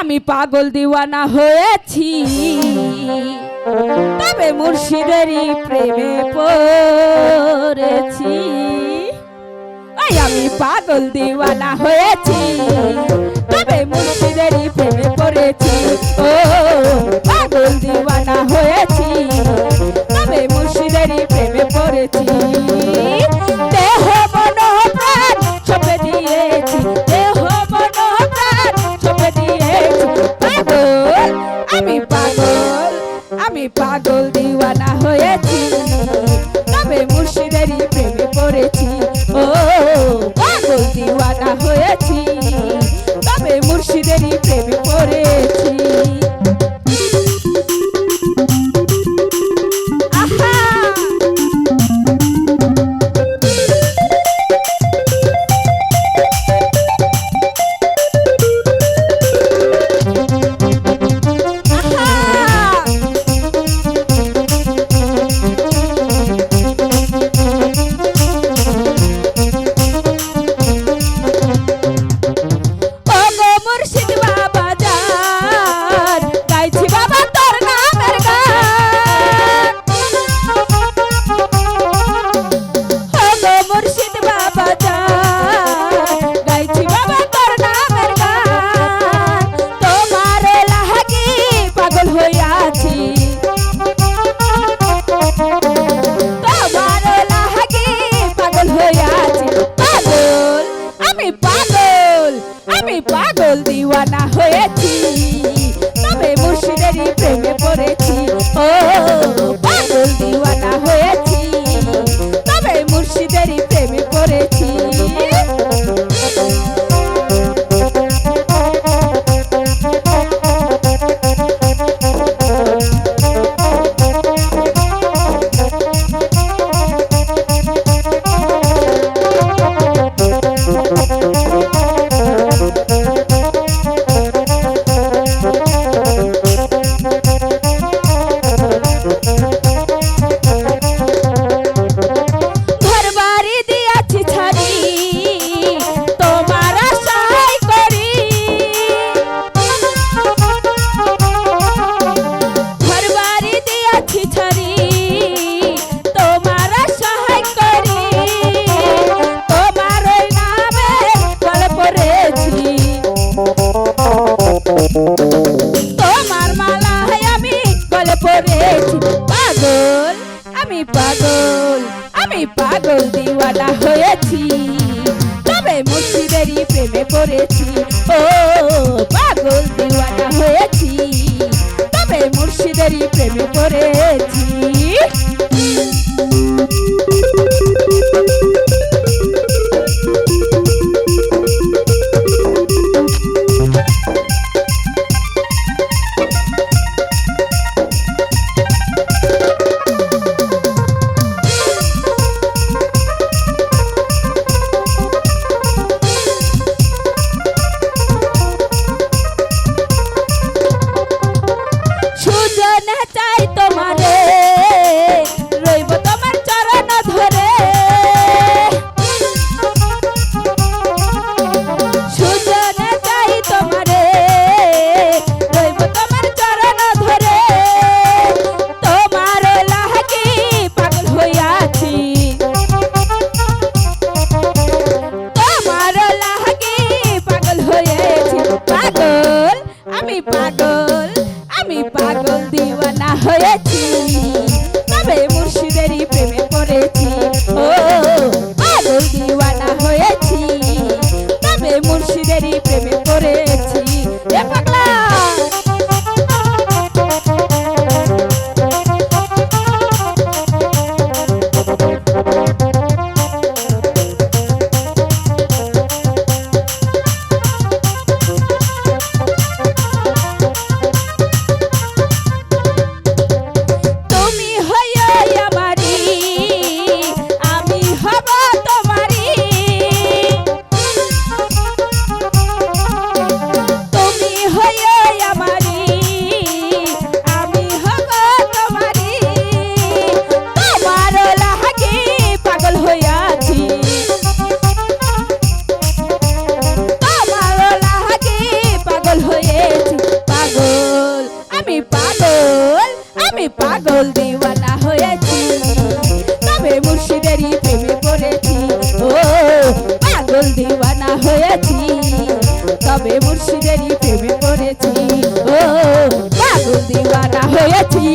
আমি পাগল দিওয়ানা হয়েছি, তবে মুর্শিদেরই প্রেমে পড়েছি। আমি পাগল দিওয়ানা হয়েছি, তবে মুর্শিদেরই প্রেমে পড়েছি। ও পাগল দিওয়ানা হয়েছি, তবে মুর্শিদেরই প্রেমে পড়েছি। দেহ মন প্রাণ সঁপে দিয়েছি, দেহ মন প্রাণ সঁপে দিয়েছি। পাগল আমি পাগল, আমি পাগল দিওয়ানা হয়েছি, তবে মুর্শিদেরই প্রেমে পড়েছি। ও পাগল দিওয়ানা হয়েছি, তবে মুর্শিদেরই প্রেমে পড়েছি। পাগল দিওয়ানা হয়েছি, তবে মুর্শিদেরই প্রেমে পড়েছি। ও পাগল দিওয়ানা হয়েছি, তবে মুর্শিদেরই প্রেমে পড়েছি। তোমার মালায় আমি গলে পড়েছি। পাগল আমি পাগল, আমি পাগল দিওয়ানা হয়েছি, তবে মুর্শিদেরই প্রেমে পড়েছি। ও পাগল দিওয়ানা হয়েছি, তবে মুর্শিদেরই প্রেমে পড়েছি। পাগল আমি পাগল দিওয়ানা হয়েছি, তবে মুর্শিদেরই প্রেমে পড়েছি। ও পাগল দিওয়ানা হয়েছি, তবে মুর্শিদেরই প্রেমে পড়েছি। এ পাগলা পাগল দিওয়ানা হয়েছি তবে মুর্শিদেরই প্রেমে পড়েছি ও পাগল দিওয়ানা হয়েছি তবে মুর্শিদেরই প্রেমে পড়েছি ও পাগল দিওয়ানা হয়েছি